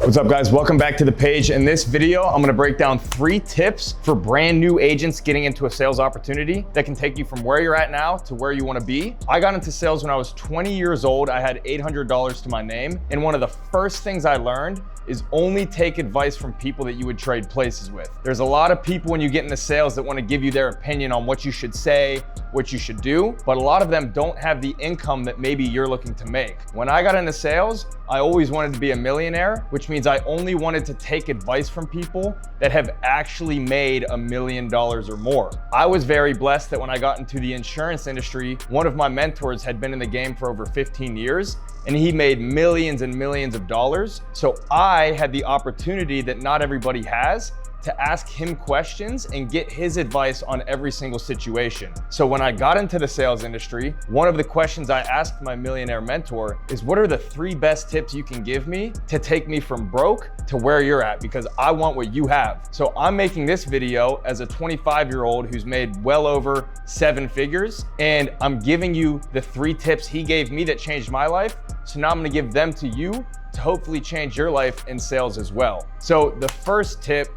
What's up, guys? Welcome back to the page. In this video, I'm gonna break down 3 tips for brand new agents getting into a sales opportunity that can take you from where you're at now to where you wanna be. I got into sales when I was 20 years old. I had $800 to my name. And one of the first things I learned is only take advice from people that you would trade places with. There's a lot of people when you get into sales that wanna give you their opinion on what you should say, what you should do, but a lot of them don't have the income that maybe you're looking to make. When I got into sales, I always wanted to be a millionaire, which means I only wanted to take advice from people that have actually made $1 million or more. I was very blessed that when I got into the insurance industry, one of my mentors had been in the game for over 15 years, and he made millions and millions of dollars. So I had the opportunity that not everybody has to ask him questions and get his advice on every single situation. So when I got into the sales industry, one of the questions I asked my millionaire mentor is, what are the 3 best tips you can give me to take me from broke to where you're at? Because I want what you have. So I'm making this video as a 25-year-old who's made well over 7 figures, and I'm giving you the 3 tips he gave me that changed my life. So now I'm gonna give them to you to hopefully change your life in sales as well. So the first tip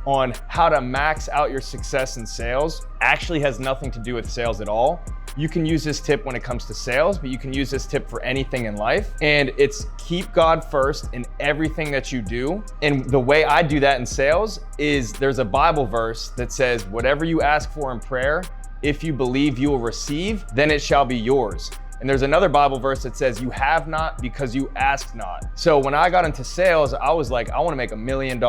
on how to max out your success in sales actually has nothing to do with sales at all. You can use this tip when it comes to sales, but you can use this tip for anything in life. And it's keep God first in everything that you do. And the way I do that in sales is there's a Bible verse that says, whatever you ask for in prayer, if you believe you will receive, then it shall be yours. And there's another Bible verse that says, you have not because you ask not. So when I got into sales, I was like, I wanna make $1 million.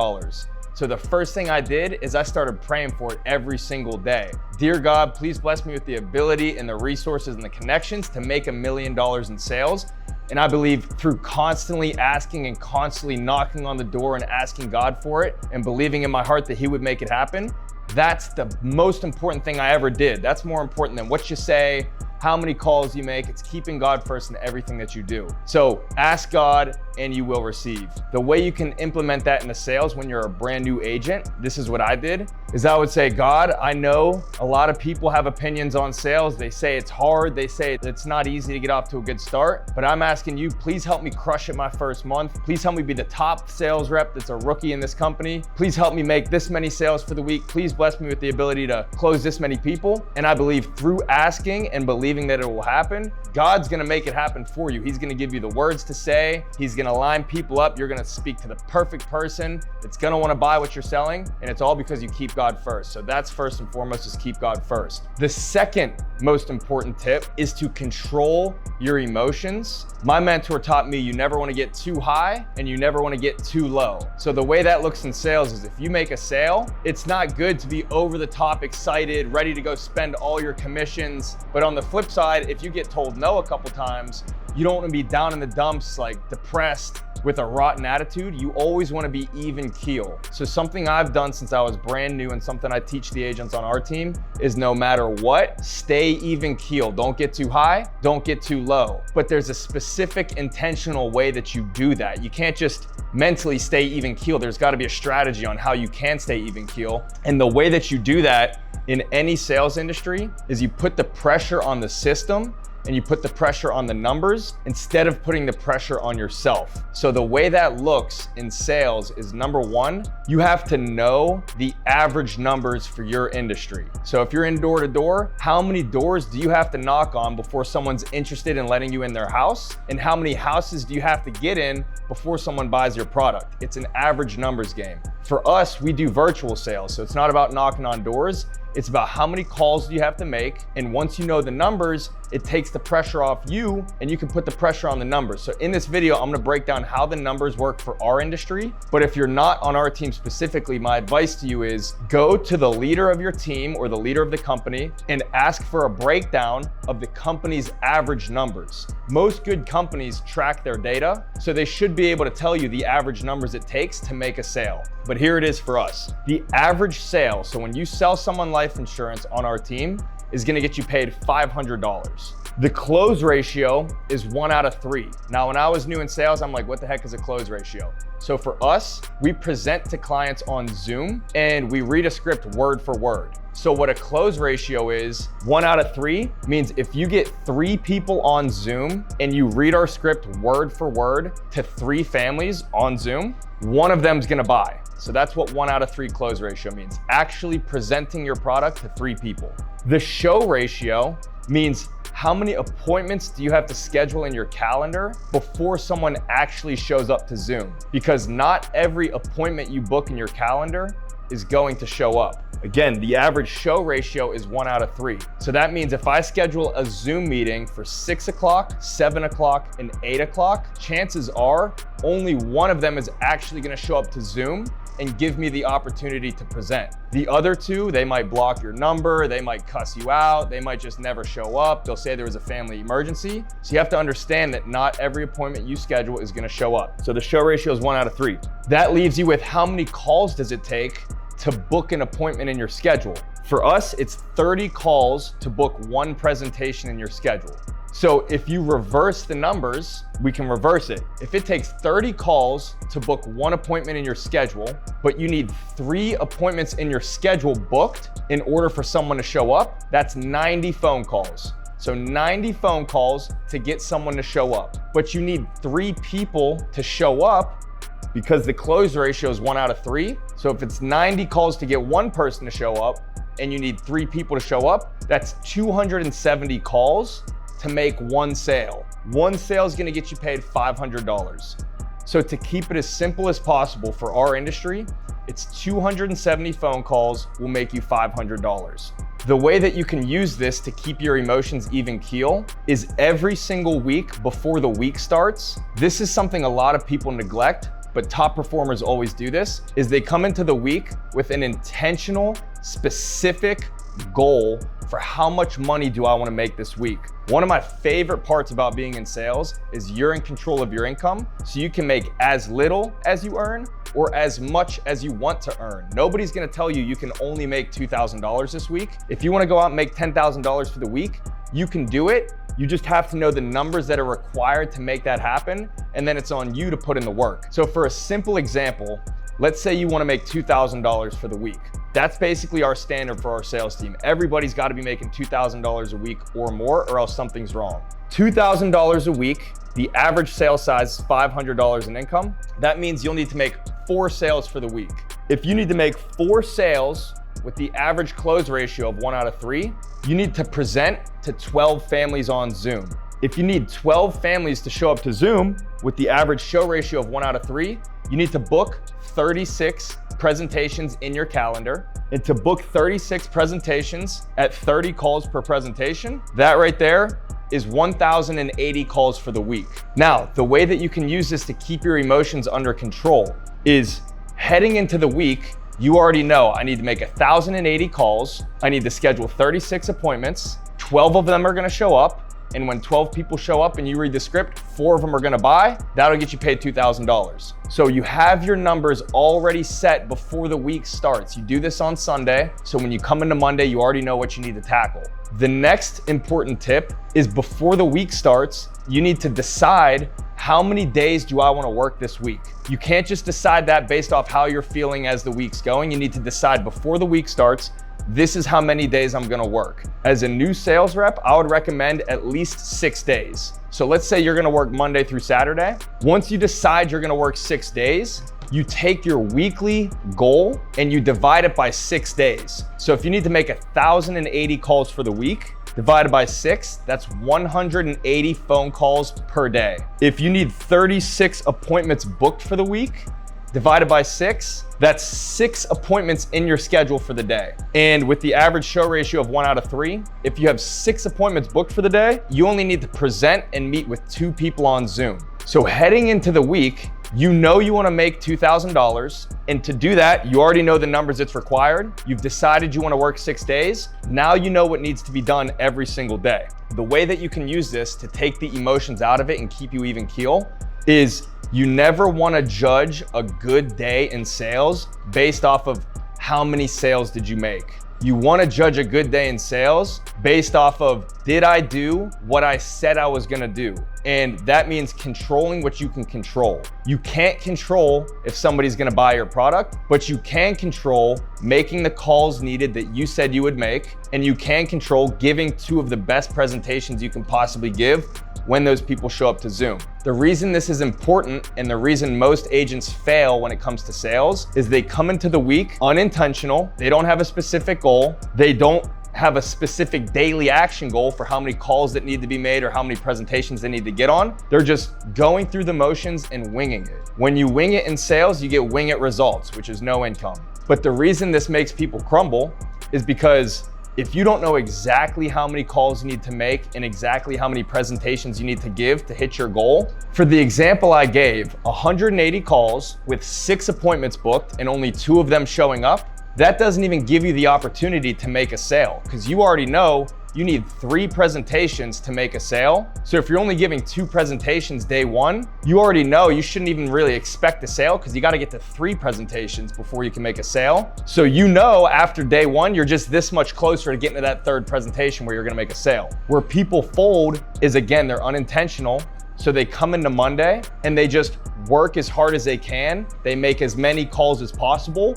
So the first thing I did is I started praying for it every single day. Dear God, please bless me with the ability and the resources and the connections to make $1 million in sales. And I believe through constantly asking and constantly knocking on the door and asking God for it and believing in my heart that He would make it happen, that's the most important thing I ever did. That's more important than what you say, how many calls you make. It's keeping God first in everything that you do. So ask God and you will receive. The way you can implement that into sales when you're a brand new agent, this is what I did, is I would say, God, I know a lot of people have opinions on sales. They say it's hard. They say it's not easy to get off to a good start, but I'm asking you, please help me crush it my first month. Please help me be the top sales rep that's a rookie in this company. Please help me make this many sales for the week. Please bless me with the ability to close this many people. And I believe through asking and believing that it will happen, God's gonna make it happen for you. He's gonna give you the words to say. He's gonna line people up. You're gonna speak to the perfect person that's gonna wanna buy what you're selling. And it's all because you keep God first. So that's first and foremost, is keep God first. The second most important tip is to control your emotions. My mentor taught me you never wanna get too high and you never wanna get too low. So the way that looks in sales is if you make a sale, it's not good to be over the top excited, ready to go spend all your commissions. But on the flip side, if you get told no a couple times, you don't want to be down in the dumps, like depressed with a rotten attitude. You always want to be even keel. So something I've done since I was brand new and something I teach the agents on our team is no matter what, stay even keel. Don't get too high, don't get too low. But there's a specific intentional way that you do that. You can't just mentally stay even keel. There's got to be a strategy on how you can stay even keel. And the way that you do that in any sales industry is you put the pressure on the system and you put the pressure on the numbers instead of putting the pressure on yourself. So the way that looks in sales is, number 1, you have to know the average numbers for your industry. So if you're in door to door, how many doors do you have to knock on before someone's interested in letting you in their house? And how many houses do you have to get in before someone buys your product? It's an average numbers game. For us, we do virtual sales. So it's not about knocking on doors. It's about how many calls do you have to make. And once you know the numbers, it takes the pressure off you and you can put the pressure on the numbers. So in this video, I'm gonna break down how the numbers work for our industry. But if you're not on our team specifically, my advice to you is go to the leader of your team or the leader of the company and ask for a breakdown of the company's average numbers. Most good companies track their data, so they should be able to tell you the average numbers it takes to make a sale. But here it is for us. The average sale, so when you sell someone life insurance on our team, is gonna get you paid $500. The close ratio is 1 out of 3. Now, when I was new in sales, I'm like, what the heck is a close ratio? So for us, we present to clients on Zoom and we read a script word for word. So what a close ratio is, 1 out of 3 means if you get 3 people on Zoom and you read our script word for word to 3 families on Zoom, 1 of them's gonna buy. So that's what 1 out of 3 close ratio means, actually presenting your product to 3 people. The show ratio means how many appointments do you have to schedule in your calendar before someone actually shows up to Zoom? Because not every appointment you book in your calendar is going to show up. Again, the average show ratio is 1 out of 3. So that means if I schedule a Zoom meeting for 6 o'clock, 7 o'clock, and 8 o'clock, chances are only 1 of them is actually gonna show up to Zoom and give me the opportunity to present. The other 2, they might block your number, they might cuss you out, they might just never show up, they'll say there was a family emergency. So you have to understand that not every appointment you schedule is gonna show up. So the show ratio is 1 out of 3. That leaves you with how many calls does it take to book an appointment in your schedule. For us, it's 30 calls to book 1 presentation in your schedule. So if you reverse the numbers, we can reverse it. If it takes 30 calls to book 1 appointment in your schedule, but you need 3 appointments in your schedule booked in order for someone to show up, that's 90 phone calls. So 90 phone calls to get someone to show up. But you need 3 people to show up because the close ratio is 1 out of 3. So if it's 90 calls to get 1 person to show up and you need 3 people to show up, that's 270 calls to make 1 sale. 1 sale is gonna get you paid $500. So to keep it as simple as possible for our industry, it's 270 phone calls will make you $500. The way that you can use this to keep your emotions even keel is every single week before the week starts. This is something a lot of people neglect, but top performers always do this, is they come into the week with an intentional, specific goal for how much money do I want to make this week. One of my favorite parts about being in sales is you're in control of your income, so you can make as little as you earn or as much as you want to earn. Nobody's gonna tell you you can only make $2,000 this week. If you wanna go out and make $10,000 for the week, you can do it. You just have to know the numbers that are required to make that happen, and then it's on you to put in the work. So for a simple example, let's say you wanna make $2,000 for the week. That's basically our standard for our sales team. Everybody's gotta be making $2,000 a week or more, or else something's wrong. $2,000 a week, the average sales size is $500 in income. That means you'll need to make 4 sales for the week. If you need to make 4 sales with the average close ratio of 1 out of 3, you need to present to 12 families on Zoom. If you need 12 families to show up to Zoom with the average show ratio of 1 out of 3, you need to book 36 presentations in your calendar. And to book 36 presentations at 30 calls per presentation, that right there is 1,080 calls for the week. Now, the way that you can use this to keep your emotions under control is heading into the week, you already know I need to make 1,080 calls. I need to schedule 36 appointments. 12 of them are gonna show up. And when 12 people show up and you read the script, 4 of them are gonna buy, that'll get you paid $2,000. So you have your numbers already set before the week starts. You do this on Sunday, so when you come into Monday, you already know what you need to tackle. The next important tip is before the week starts, you need to decide how many days do I wanna work this week? You can't just decide that based off how you're feeling as the week's going. You need to decide before the week starts, this is how many days I'm gonna work. As a new sales rep, I would recommend at least 6 days. So let's say you're gonna work Monday through Saturday. Once you decide you're gonna work 6 days, you take your weekly goal and you divide it by 6 days. So if you need to make 1,080 calls for the week, divided by 6, that's 180 phone calls per day. If you need 36 appointments booked for the week, divided by 6, that's 6 appointments in your schedule for the day. And with the average show ratio of 1 out of 3, if you have 6 appointments booked for the day, you only need to present and meet with 2 people on Zoom. So heading into the week, you know you wanna make $2,000, and to do that, you already know the numbers it's required. You've decided you wanna work 6 days. Now you know what needs to be done every single day. The way that you can use this to take the emotions out of it and keep you even keel is you never wanna judge a good day in sales based off of how many sales did you make. You want to judge a good day in sales based off of, did I do what I said I was going to do? And that means controlling what you can control. You can't control if somebody's going to buy your product, but you can control making the calls needed that you said you would make. And you can control giving 2 of the best presentations you can possibly give when those people show up to Zoom. The reason this is important and the reason most agents fail when it comes to sales is they come into the week unintentional. They don't have a specific goal. They don't have a specific daily action goal for how many calls that need to be made or how many presentations they need to get on. They're just going through the motions and winging it. When you wing it in sales, you get wing it results, which is no income. But the reason this makes people crumble is because if you don't know exactly how many calls you need to make and exactly how many presentations you need to give to hit your goal, for the example I gave, 180 calls with 6 appointments booked and only 2 of them showing up, that doesn't even give you the opportunity to make a sale because you already know you need 3 presentations to make a sale. So if you're only giving 2 presentations day 1, you already know you shouldn't even really expect a sale because you got to get to 3 presentations before you can make a sale. So you know after day 1, you're just this much closer to getting to that 3rd presentation where you're going to make a sale. Where people fold is, again, they're unintentional. So they come into Monday and they just work as hard as they can. They make as many calls as possible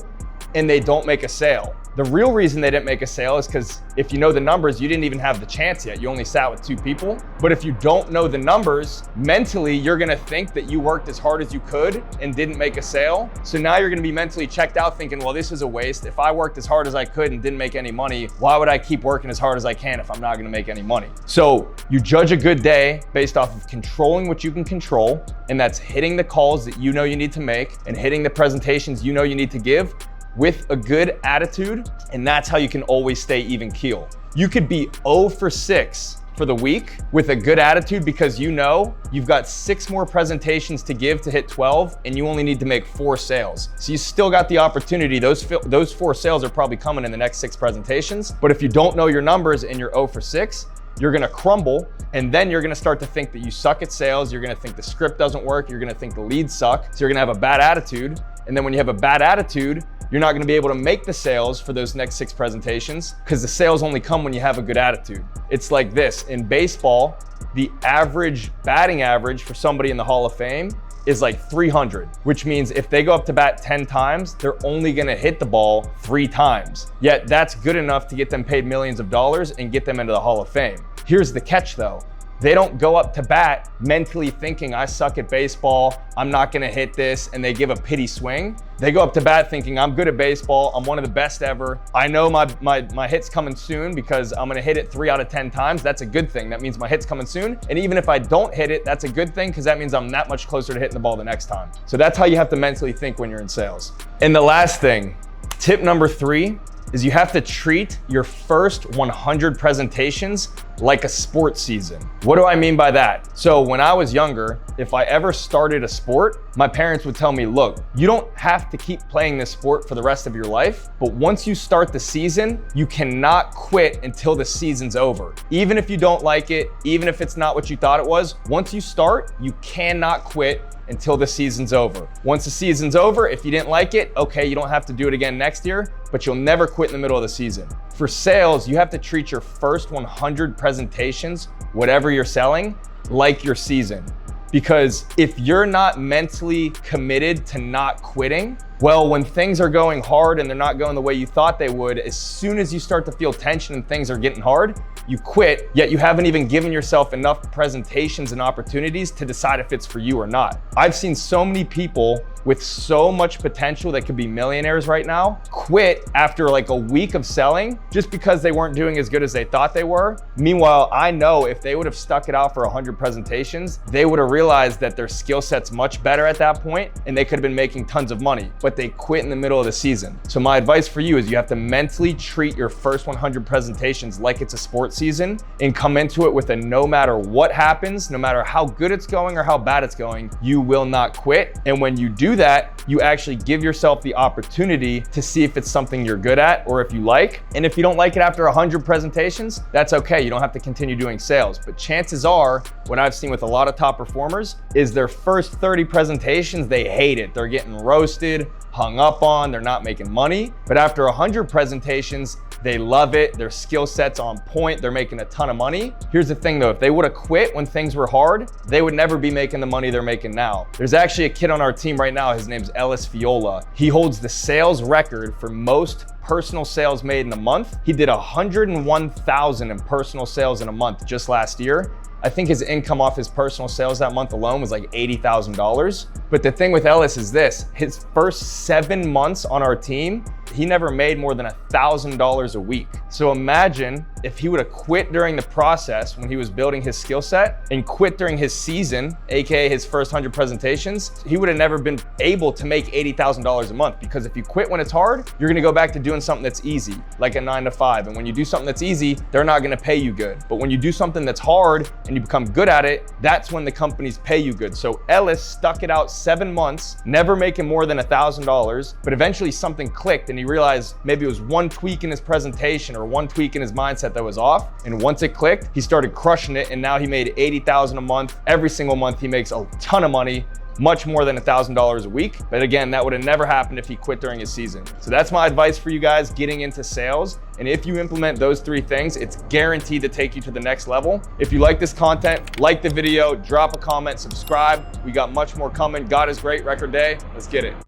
and they don't make a sale. The real reason they didn't make a sale is because if you know the numbers, you didn't even have the chance yet. You only sat with 2 people. But if you don't know the numbers, mentally, you're gonna think that you worked as hard as you could and didn't make a sale. So now you're gonna be mentally checked out thinking, well, this is a waste. If I worked as hard as I could and didn't make any money, why would I keep working as hard as I can if I'm not gonna make any money? So you judge a good day based off of controlling what you can control, and that's hitting the calls that you know you need to make and hitting the presentations you know you need to give with a good attitude, and that's how you can always stay even keel. You could be 0 for 6 for the week with a good attitude because you know you've got 6 more presentations to give to hit 12 and you only need to make 4 sales. So you still got the opportunity. Those 4 sales are probably coming in the next 6 presentations. But if you don't know your numbers and you're 0 for 6, you're gonna crumble, and then you're gonna start to think that you suck at sales. You're gonna think the script doesn't work. You're gonna think the leads suck. So you're gonna have a bad attitude. And then when you have a bad attitude, you're not gonna be able to make the sales for those next 6 presentations because the sales only come when you have a good attitude. It's like this, in baseball, the average batting average for somebody in the Hall of Fame is like 300, which means if they go up to bat 10 times, they're only gonna hit the ball 3 times. Yet that's good enough to get them paid millions of dollars and get them into the Hall of Fame. Here's the catch though. They don't go up to bat mentally thinking, I suck at baseball, I'm not gonna hit this, and they give a pity swing. They go up to bat thinking, I'm good at baseball, I'm one of the best ever. I know my hit's coming soon because I'm gonna hit it 3 out of 10 times. That's a good thing. That means my hit's coming soon. And even if I don't hit it, that's a good thing because that means I'm that much closer to hitting the ball the next time. So that's how you have to mentally think when you're in sales. And the last thing, tip number 3, is you have to treat your first 100 presentations like a sports season. What do I mean by that? So when I was younger, if I ever started a sport, my parents would tell me, look, you don't have to keep playing this sport for the rest of your life, but once you start the season, you cannot quit until the season's over. Even if you don't like it, even if it's not what you thought it was, once you start, you cannot quit until the season's over. Once the season's over, if you didn't like it, okay, you don't have to do it again next year, but you'll never quit in the middle of the season. For sales, you have to treat your first 100 presentations, whatever you're selling, like your season. Because if you're not mentally committed to not quitting, well, when things are going hard and they're not going the way you thought they would, as soon as you start to feel tension and things are getting hard, you quit, yet you haven't even given yourself enough presentations and opportunities to decide if it's for you or not. I've seen so many people with so much potential that could be millionaires right now quit after like a week of selling just because they weren't doing as good as they thought they were. Meanwhile, I know if they would have stuck it out for 100 presentations, they would have realized that their skill set's much better at that point and they could have been making tons of money, but they quit in the middle of the season. So my advice for you is you have to mentally treat your first 100 presentations like it's a sports season and come into it with a no matter what happens, no matter how good it's going or how bad it's going, you will not quit. And when you do that, you actually give yourself the opportunity to see if it's something you're good at or if you like. And if you don't like it after 100 presentations, that's okay. You don't have to continue doing sales. But chances are, what I've seen with a lot of top performers is their first 30 presentations, they hate it. They're getting roasted, hung up on, they're not making money. But after 100 presentations, They love it. Their skill set's on point. They're making a ton of money. Here's the thing though, if they would have quit when things were hard, they would never be making the money they're making now. There's actually a kid on our team right now. His name's Ellis Fiola. He holds the sales record for most personal sales made in a month. He did 101,000 in personal sales in a month just last year. I think his income off his personal sales that month alone was like $80,000. But the thing with Ellis is this, his first 7 months on our team, he never made more than $1,000 a week. So imagine if he would have quit during the process when he was building his skill set and quit during his season, AKA his first 100 presentations, he would have never been able to make $80,000 a month, because if you quit when it's hard, you're gonna go back to doing something that's easy, like a 9 to 5. And when you do something that's easy, they're not gonna pay you good. But when you do something that's hard and you become good at it, that's when the companies pay you good. So Ellis stuck it out 7 months, never making more than $1,000, but eventually something clicked and he realized maybe it was one tweak in his presentation or one tweak in his mindset that was off. And once it clicked, he started crushing it, and now he made $80,000 a month. Every single month he makes a ton of money, much more than $1,000 a week. But again, that would have never happened if he quit during his season. So that's my advice for you guys getting into sales. And if you implement those 3 things, it's guaranteed to take you to the next level. If you like this content, like the video, drop a comment, subscribe. We got much more coming. God is great, record day. Let's get it.